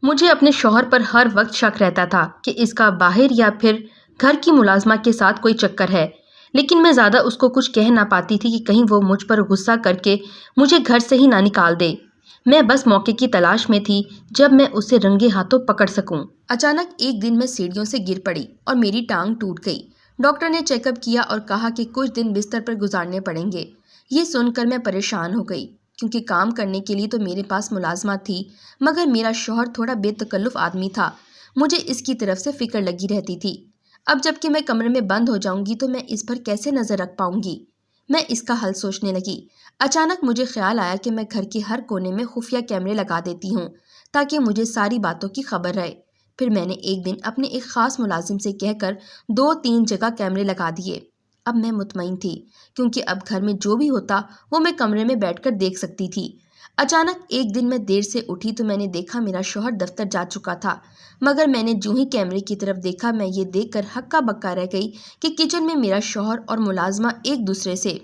مجھے اپنے شوہر پر ہر وقت شک رہتا تھا کہ اس کا باہر یا پھر گھر کی ملازمہ کے ساتھ کوئی چکر ہے، لیکن میں زیادہ اس کو کچھ کہہ نہ پاتی تھی کہ کہیں وہ مجھ پر غصہ کر کے مجھے گھر سے ہی نہ نکال دے۔ میں بس موقع کی تلاش میں تھی جب میں اسے رنگے ہاتھوں پکڑ سکوں۔ اچانک ایک دن میں سیڑھیوں سے گر پڑی اور میری ٹانگ ٹوٹ گئی۔ ڈاکٹر نے چیک اپ کیا اور کہا کہ کچھ دن بستر پر گزارنے پڑیں گے۔ یہ سن کر میں پریشان ہو گئی کیونکہ کام کرنے کے لیے تو میرے پاس ملازمہ تھی، مگر میرا شوہر تھوڑا بے تکلف آدمی تھا۔ مجھے اس کی طرف سے فکر لگی رہتی تھی۔ اب جب کہ میں کمرے میں بند ہو جاؤں گی تو میں اس پر کیسے نظر رکھ پاؤں گی؟ میں اس کا حل سوچنے لگی۔ اچانک مجھے خیال آیا کہ میں گھر کے ہر کونے میں خفیہ کیمرے لگا دیتی ہوں تاکہ مجھے ساری باتوں کی خبر رہے۔ پھر میں نے ایک دن اپنے ایک خاص ملازم سے کہہ کر 2-3 جگہ کیمرے لگا دیے۔ اب میں مطمئن تھی کیونکہ اب گھر میں جو بھی ہوتا وہ میں کمرے میں بیٹھ کر دیکھ سکتی تھی۔ اچانک ایک دن میں دیر سے اٹھی تو میں نے دیکھا میرا شوہر دفتر جا چکا تھا، مگر میں نے جو ہی کیمرے کی طرف دیکھا میں یہ دیکھ کر ہکا بکا رہ گئی کہ کچن میں میرا شوہر اور ملازمہ ایک دوسرے سے۔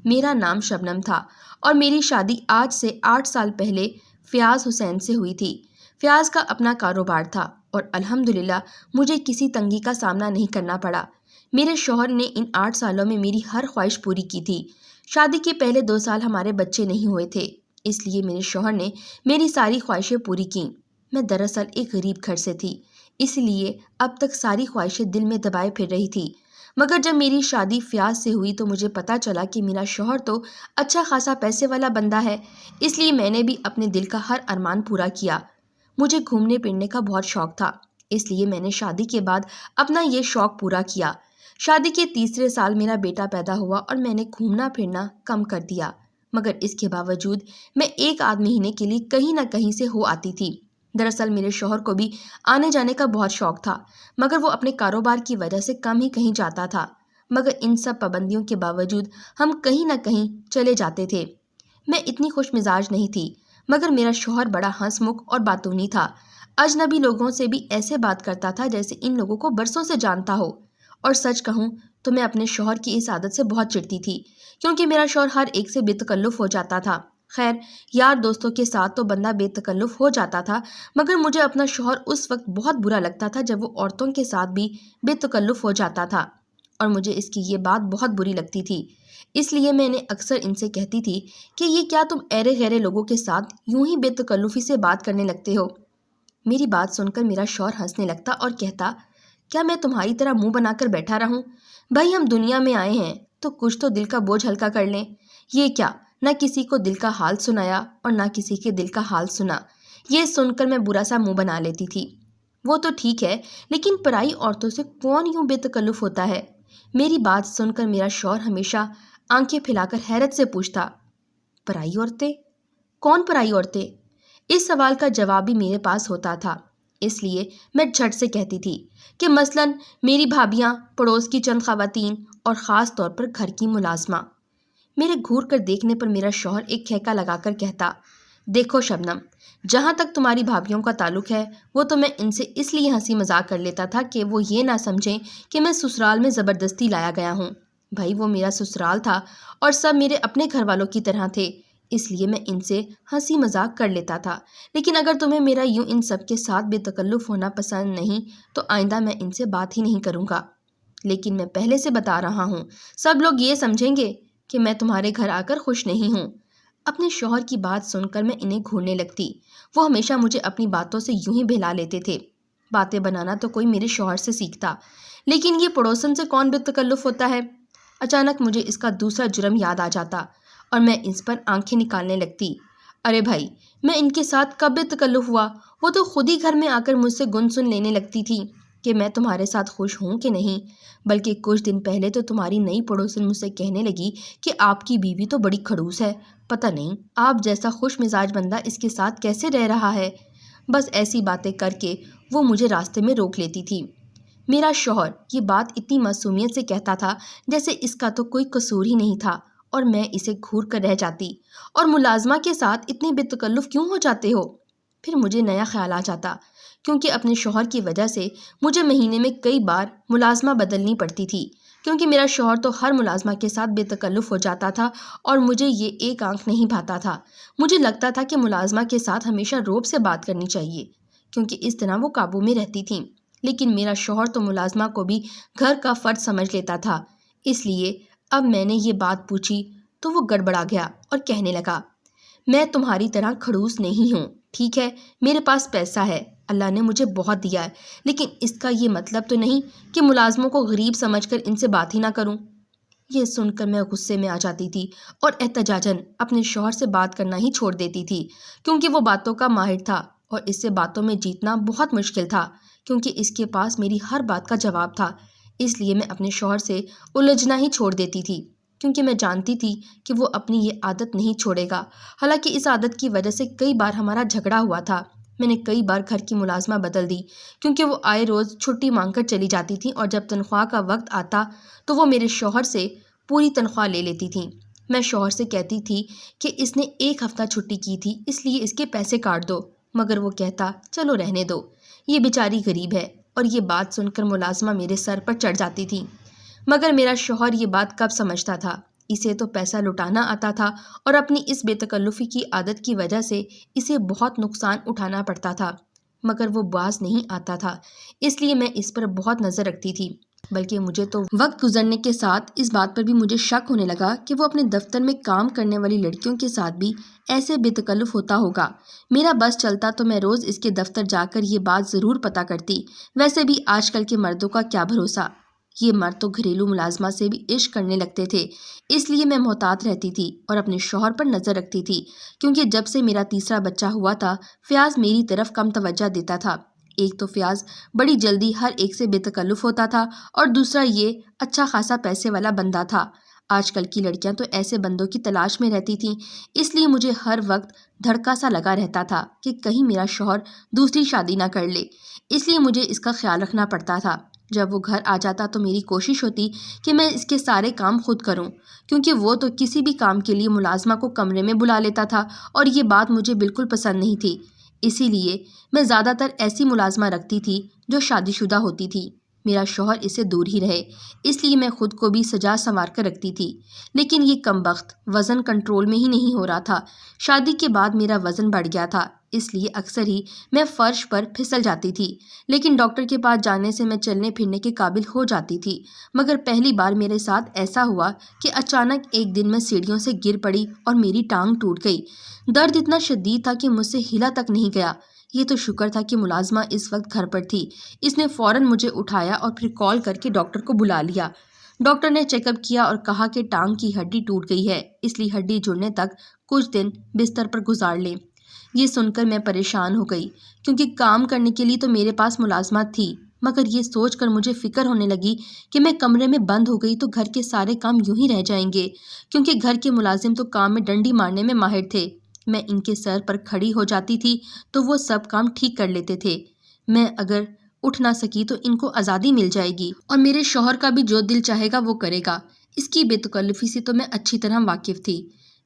میرا نام شبنم تھا اور میری شادی آج سے 8 سال پہلے فیاض حسین سے ہوئی تھی۔ فیاض کا اپنا کاروبار تھا اور الحمدللہ مجھے کسی تنگی کا سامنا نہیں کرنا پڑا۔ میرے شوہر نے ان 8 سالوں میں میری ہر خواہش پوری کی تھی۔ شادی کے پہلے 2 سال ہمارے بچے نہیں ہوئے تھے، اس لیے میرے شوہر نے میری ساری خواہشیں پوری کیں۔ میں دراصل ایک غریب گھر سے تھی، اس لیے اب تک ساری خواہشیں دل میں دبائے پھر رہی تھی، مگر جب میری شادی فیاض سے ہوئی تو مجھے پتہ چلا کہ میرا شوہر تو اچھا خاصا پیسے والا بندہ ہے، اس لیے میں نے بھی اپنے دل کا ہر ارمان پورا کیا۔ مجھے گھومنے پھرنے کا بہت شوق تھا، اس لیے میں نے شادی کے بعد اپنا یہ شوق پورا کیا۔ شادی کے تیسرے سال میرا بیٹا پیدا ہوا اور میں نے گھومنا پھرنا کم کر دیا، مگر اس کے باوجود میں ایک آدھ مہینے کے لیے کہیں نہ کہیں سے ہو آتی تھی۔ دراصل میرے شوہر کو بھی آنے جانے کا بہت شوق تھا، مگر وہ اپنے کاروبار کی وجہ سے کم ہی کہیں جاتا تھا، مگر ان سب پابندیوں کے باوجود ہم کہیں نہ کہیں چلے جاتے تھے۔ میں اتنی خوش مزاج نہیں تھی، مگر میرا شوہر بڑا ہنس مکھ اور باتونی تھا۔ اجنبی لوگوں سے بھی ایسے بات کرتا تھا جیسے ان لوگوں کو برسوں سے جانتا ہو، اور سچ کہوں تو میں اپنے شوہر کی اس عادت سے بہت چڑتی تھی کیونکہ میرا شوہر ہر ایک سے بے تکلف ہو جاتا تھا۔ خیر، یار دوستوں کے ساتھ تو بندہ بے تکلف ہو جاتا تھا، مگر مجھے اپنا شوہر اس وقت بہت برا لگتا تھا جب وہ عورتوں کے ساتھ بھی بے تکلف ہو جاتا تھا، اور مجھے اس کی یہ بات بہت بری لگتی تھی۔ اس لیے میں نے اکثر ان سے کہتی تھی کہ یہ کیا تم ایرے غیرے لوگوں کے ساتھ یوں ہی بے تکلفی سے بات کرنے لگتے ہو؟ میری بات سن کر میرا شوہر ہنسنے لگتا اور کہتا، کیا میں تمہاری طرح منہ بنا کر بیٹھا رہوں؟ بھائی ہم دنیا میں آئے ہیں تو کچھ تو دل کا بوجھ ہلکا کر لیں۔ یہ کیا، نہ کسی کو دل کا حال سنایا اور نہ کسی کے دل کا حال سنا۔ یہ سن کر میں برا سا منہ بنا لیتی تھی۔ وہ تو ٹھیک ہے، لیکن پرائی عورتوں سے کون یوں بے تکلف ہوتا ہے؟ میری بات سن کر میرا شوہر ہمیشہ آنکھیں پھیلا کر حیرت سے پوچھتا، پرائی عورتیں؟ کون پرائی عورتیں؟ اس سوال کا جواب بھی میرے پاس ہوتا تھا، اس لیے میں جھٹ سے کہتی تھی کہ مثلاً میری بھابیاں، پڑوس کی چند خواتین اور خاص طور پر گھر کی ملازمہ۔ میرے گھور کر دیکھنے پر میرا شوہر ایک کھیکا لگا کر کہتا، دیکھو شبنم، جہاں تک تمہاری بھابیوں کا تعلق ہے وہ تو میں ان سے اس لیے ہنسی مذاق کر لیتا تھا کہ وہ یہ نہ سمجھیں کہ میں سسرال میں زبردستی لایا گیا ہوں۔ بھائی وہ میرا سسرال تھا اور سب میرے اپنے گھر والوں کی طرح تھے، اس لیے میں ان سے ہنسی مذاق کر لیتا تھا۔ لیکن اگر تمہیں میرا یوں ان سب کے ساتھ بے تکلف ہونا پسند نہیں تو آئندہ میں ان سے بات ہی نہیں کروں گا۔ لیکن میں پہلے سے بتا رہا ہوں، سب لوگ یہ سمجھیں گے کہ میں تمہارے گھر آ کر خوش نہیں ہوں۔ اپنے شوہر کی بات سن کر میں انہیں گھورنے لگتی۔ وہ ہمیشہ مجھے اپنی باتوں سے یوں ہی بہلا لیتے تھے۔ باتیں بنانا تو کوئی میرے شوہر سے سیکھتا، لیکن یہ پڑوسن سے کون بے تکلف ہوتا ہے؟ اچانک مجھے اس کا دوسرا جرم یاد آ جاتا اور میں اس پر آنکھیں نکالنے لگتی۔ ارے بھائی، میں ان کے ساتھ کب بے تکلف ہوا؟ وہ تو خود ہی گھر میں آ کر مجھ سے گن سن لینے لگتی تھی کہ میں تمہارے ساتھ خوش ہوں کہ نہیں، بلکہ کچھ دن پہلے تو تمہاری نئی پڑوسن مجھ سے کہنے لگی کہ آپ کی بیوی تو بڑی کھڑوس ہے، پتہ نہیں آپ جیسا خوش مزاج بندہ اس کے ساتھ کیسے رہ رہا ہے۔ بس ایسی باتیں کر کے وہ مجھے راستے میں روک لیتی تھی۔ میرا شوہر یہ بات اتنی معصومیت سے کہتا تھا جیسے اس کا تو کوئی قصور ہی نہیں تھا، اور میں اسے گھور کر رہ جاتی، اور ملازمہ کے ساتھ اتنے بے تکلف کیوں ہو جاتے ہو؟ پھر مجھے نیا خیال آ جاتا، کیونکہ اپنے شوہر کی وجہ سے مجھے مہینے میں کئی بار ملازمہ بدلنی پڑتی تھی، کیونکہ میرا شوہر تو ہر ملازمہ کے ساتھ بے تکلف ہو جاتا تھا اور مجھے یہ ایک آنکھ نہیں بھاتا تھا۔ مجھے لگتا تھا کہ ملازمہ کے ساتھ ہمیشہ روب سے بات کرنی چاہیے، کیونکہ اس طرح وہ قابو میں رہتی تھیں، لیکن میرا شوہر تو ملازمہ کو بھی گھر کا فرد سمجھ لیتا تھا۔ اس لیے اب میں نے یہ بات پوچھی تو وہ گڑبڑا گیا اور کہنے لگا، میں تمہاری طرح کھڑوس نہیں ہوں، ٹھیک ہے، میرے پاس پیسہ ہے، اللہ نے مجھے بہت دیا ہے، لیکن اس کا یہ مطلب تو نہیں کہ ملازموں کو غریب سمجھ کر ان سے بات ہی نہ کروں۔ یہ سن کر میں غصے میں آ جاتی تھی اور احتجاجاً اپنے شوہر سے بات کرنا ہی چھوڑ دیتی تھی، کیونکہ وہ باتوں کا ماہر تھا اور اس سے باتوں میں جیتنا بہت مشکل تھا، کیونکہ اس کے پاس میری ہر بات کا جواب تھا۔ اس لیے میں اپنے شوہر سے الجھنا ہی چھوڑ دیتی تھی، کیونکہ میں جانتی تھی کہ وہ اپنی یہ عادت نہیں چھوڑے گا۔ حالانکہ اس عادت کی وجہ سے کئی بار ہمارا جھگڑا ہوا تھا۔ میں نے کئی بار گھر کی ملازمہ بدل دی، کیونکہ وہ آئے روز چھٹی مانگ کر چلی جاتی تھیں اور جب تنخواہ کا وقت آتا تو وہ میرے شوہر سے پوری تنخواہ لے لیتی تھیں۔ میں شوہر سے کہتی تھی کہ اس نے 1 ہفتہ چھٹی کی تھی، اس لیے اس کے پیسے کاٹ دو، مگر وہ کہتا چلو رہنے دو، یہ بیچاری غریب ہے، اور یہ بات سن کر ملازمہ میرے سر پر چڑھ جاتی تھی۔ مگر میرا شوہر یہ بات کب سمجھتا تھا؟ اسے تو پیسہ لٹانا آتا تھا اور اپنی اس بے تکلفی کی عادت کی وجہ سے اسے بہت نقصان اٹھانا پڑتا تھا، مگر وہ باز نہیں آتا تھا، اس لیے میں اس پر بہت نظر رکھتی تھی۔ بلکہ مجھے تو وقت گزرنے کے ساتھ اس بات پر بھی مجھے شک ہونے لگا کہ وہ اپنے دفتر میں کام کرنے والی لڑکیوں کے ساتھ بھی ایسے بے تکلف ہوتا ہوگا۔ میرا بس چلتا تو میں روز اس کے دفتر جا کر یہ بات ضرور پتہ کرتی۔ ویسے بھی آج کل کے مردوں کا کیا بھروسہ، یہ مرد تو گھریلو ملازمہ سے بھی عشق کرنے لگتے تھے، اس لیے میں محتاط رہتی تھی اور اپنے شوہر پر نظر رکھتی تھی، کیونکہ جب سے میرا تیسرا بچہ ہوا تھا فیاض میری طرف کم توجہ دیتا تھا۔ ایک تو فیاض بڑی جلدی ہر ایک سے بے تکلف ہوتا تھا اور دوسرا یہ اچھا خاصا پیسے والا بندہ تھا۔ آج کل کی لڑکیاں تو ایسے بندوں کی تلاش میں رہتی تھیں، اس لیے مجھے ہر وقت دھڑکا سا لگا رہتا تھا کہ کہیں میرا شوہر دوسری شادی نہ کر لے، اس لیے مجھے اس کا خیال رکھنا پڑتا تھا۔ جب وہ گھر آ جاتا تو میری کوشش ہوتی کہ میں اس کے سارے کام خود کروں، کیونکہ وہ تو کسی بھی کام کے لیے ملازمہ کو کمرے میں بلا لیتا تھا اور یہ بات مجھے بالکل پسند نہیں تھی۔ اسی لیے میں زیادہ تر ایسی ملازمہ رکھتی تھی جو شادی شدہ ہوتی تھی، میرا شوہر اسے دور ہی رہے، اس لیے میں خود کو بھی سجا سنوار کر رکھتی تھی۔ لیکن یہ کمبخت وزن کنٹرول میں ہی نہیں ہو رہا تھا۔ شادی کے بعد میرا وزن بڑھ گیا تھا، اس لیے اکثر ہی میں فرش پر پھسل جاتی تھی، لیکن ڈاکٹر کے پاس جانے سے میں چلنے پھرنے کے قابل ہو جاتی تھی۔ مگر پہلی بار میرے ساتھ ایسا ہوا کہ اچانک ایک دن میں سیڑھیوں سے گر پڑی اور میری ٹانگ ٹوٹ گئی۔ درد اتنا شدید تھا کہ مجھ سے ہلا تک نہیں گیا۔ یہ تو شکر تھا کہ ملازمہ اس وقت گھر پر تھی، اس نے فوراً مجھے اٹھایا اور پھر کال کر کے ڈاکٹر کو بلا لیا۔ ڈاکٹر نے چیک اپ کیا اور کہا کہ ٹانگ کی ہڈی ٹوٹ گئی ہے، اس لیے ہڈی جڑنے تک کچھ دن بستر پر گزار لیں۔ یہ سن کر میں پریشان ہو گئی، کیونکہ کام کرنے کے لیے تو میرے پاس ملازمت تھی، مگر یہ سوچ کر مجھے فکر ہونے لگی کہ میں کمرے میں بند ہو گئی تو گھر کے سارے کام یوں ہی رہ جائیں گے، کیونکہ گھر کے ملازم تو کام میں ڈنڈی مارنے میں ماہر تھے۔ میں ان کے سر پر کھڑی ہو جاتی تھی تو وہ سب کام ٹھیک کر لیتے تھے، میں اگر اٹھ نہ سکی تو ان کو آزادی مل جائے گی اور میرے شوہر کا بھی جو دل چاہے گا وہ کرے گا۔ اس کی بے تکلفی سے تو میں اچھی طرح واقف تھی۔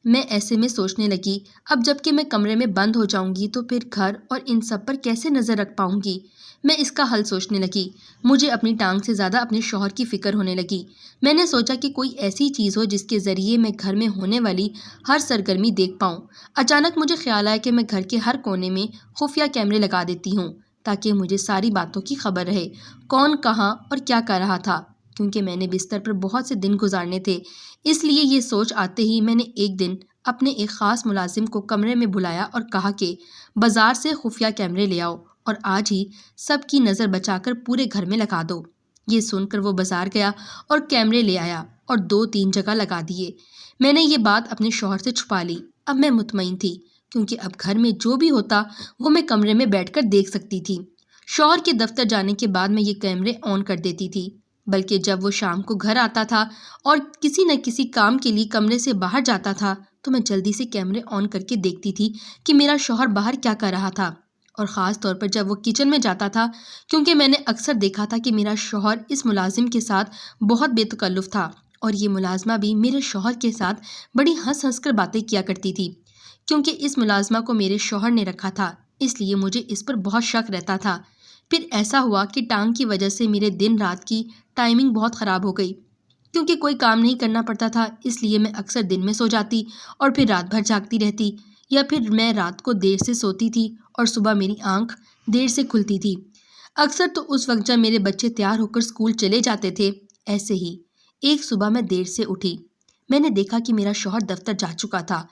میں ایسے میں سوچنے لگی، اب جب کہ میں کمرے میں بند ہو جاؤں گی تو پھر گھر اور ان سب پر کیسے نظر رکھ پاؤں گی۔ میں اس کا حل سوچنے لگی۔ مجھے اپنی ٹانگ سے زیادہ اپنے شوہر کی فکر ہونے لگی۔ میں نے سوچا کہ کوئی ایسی چیز ہو جس کے ذریعے میں گھر میں ہونے والی ہر سرگرمی دیکھ پاؤں۔ اچانک مجھے خیال آیا کہ میں گھر کے ہر کونے میں خفیہ کیمرے لگا دیتی ہوں، تاکہ مجھے ساری باتوں کی خبر رہے، کون کہاں اور کیا کر رہا تھا، کیونکہ میں نے بستر پر بہت سے دن گزارنے تھے۔ اس لیے یہ سوچ آتے ہی میں نے ایک دن اپنے ایک خاص ملازم کو کمرے میں بلایا اور کہا کہ بازار سے خفیہ کیمرے لے آؤ اور آج ہی سب کی نظر بچا کر پورے گھر میں لگا دو۔ یہ سن کر وہ بازار گیا اور کیمرے لے آیا اور 2-3 جگہ لگا دیے۔ میں نے یہ بات اپنے شوہر سے چھپا لی۔ اب میں مطمئن تھی، کیونکہ اب گھر میں جو بھی ہوتا وہ میں کمرے میں بیٹھ کر دیکھ سکتی تھی۔ شوہر کے دفتر جانے کے بعد میں یہ کیمرے آن کر دیتی تھی، بلکہ جب وہ شام کو گھر آتا تھا اور کسی نہ کسی کام کے لیے کمرے سے باہر جاتا تھا تو میں جلدی سے کیمرے آن کر کے دیکھتی تھی کہ میرا شوہر باہر کیا کر رہا تھا، اور خاص طور پر جب وہ کچن میں جاتا تھا، کیونکہ میں نے اکثر دیکھا تھا کہ میرا شوہر اس ملازم کے ساتھ بہت بے تکلف تھا اور یہ ملازمہ بھی میرے شوہر کے ساتھ بڑی ہنس ہنس کر باتیں کیا کرتی تھی۔ کیونکہ اس ملازمہ کو میرے شوہر نے رکھا تھا، اس لیے مجھے اس پر بہت شک رہتا تھا۔ پھر ایسا ہوا کہ ٹانگ کی وجہ سے میرے دن رات کی ٹائمنگ بہت خراب ہو گئی، کیونکہ کوئی کام نہیں کرنا پڑتا تھا، اس لیے میں اکثر دن میں سو جاتی اور پھر رات بھر جاگتی رہتی۔ یا پھر میں رات کو دیر سے سوتی تھی اور صبح میری آنکھ دیر سے کھلتی تھی۔ اکثر تو اس وقت جب میرے بچے تیار ہو کر اسکول چلے جاتے تھے۔ ایسے ہی ایک صبح میں دیر سے اٹھی۔ میں نے دیکھا کہ میرا شوہر دفتر جا چکا تھا۔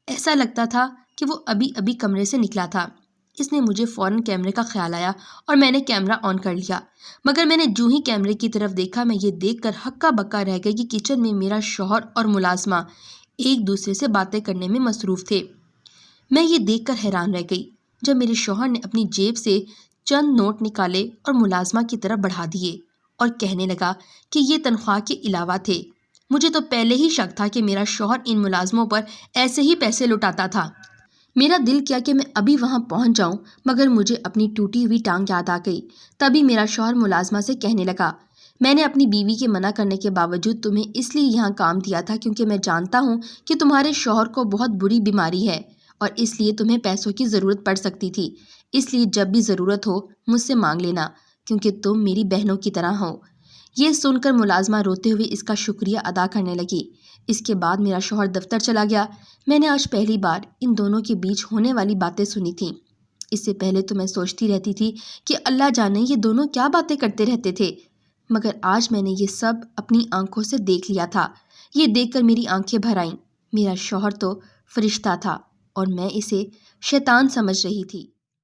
ایسا لگتا تھا کہ وہ ابھی ابھی کمرے سے نکلا تھا۔ اس نے مجھے فوراً کیمرے کا خیال آیا اور میں نے کیمرہ آن کر لیا، مگر میں نے جو ہی کیمرے کی طرف دیکھا میں یہ دیکھ کر ہکا بکا رہ گئی کہ کچن میں میرا شوہر اور ملازمہ ایک دوسرے سے باتیں کرنے میں مصروف تھے۔ میں یہ دیکھ کر حیران رہ گئی جب میرے شوہر نے اپنی جیب سے چند نوٹ نکالے اور ملازمہ کی طرف بڑھا دیے اور کہنے لگا کہ یہ تنخواہ کے علاوہ تھے۔ مجھے تو پہلے ہی شک تھا کہ میرا شوہر ان ملازموں پر ایسے ہی پیسے لٹاتا تھا۔ میرا دل کیا کہ میں ابھی وہاں پہنچ جاؤں، مگر مجھے اپنی ٹوٹی ہوئی ٹانگ یاد آ گئی۔ تبھی میرا شوہر ملازمہ سے کہنے لگا، میں نے اپنی بیوی کے منع کرنے کے باوجود تمہیں اس لیے یہاں کام دیا تھا کیونکہ میں جانتا ہوں کہ تمہارے شوہر کو بہت بری بیماری ہے اور اس لیے تمہیں پیسوں کی ضرورت پڑ سکتی تھی۔ اس لیے جب بھی ضرورت ہو مجھ سے مانگ لینا کیونکہ تم میری بہنوں کی طرح ہو۔ یہ سن کر ملازمہ روتے ہوئے اس کا شکریہ ادا کرنے لگی۔ اس کے بعد میرا شوہر دفتر چلا گیا۔ میں نے آج پہلی بار ان دونوں کے بیچ ہونے والی باتیں سنی تھیں۔ اس سے پہلے تو میں سوچتی رہتی تھی کہ اللہ جانے یہ دونوں کیا باتیں کرتے رہتے تھے، مگر آج میں نے یہ سب اپنی آنکھوں سے دیکھ لیا تھا۔ یہ دیکھ کر میری آنکھیں بھر آئیں۔ میرا شوہر تو فرشتہ تھا اور میں اسے شیطان سمجھ رہی تھی۔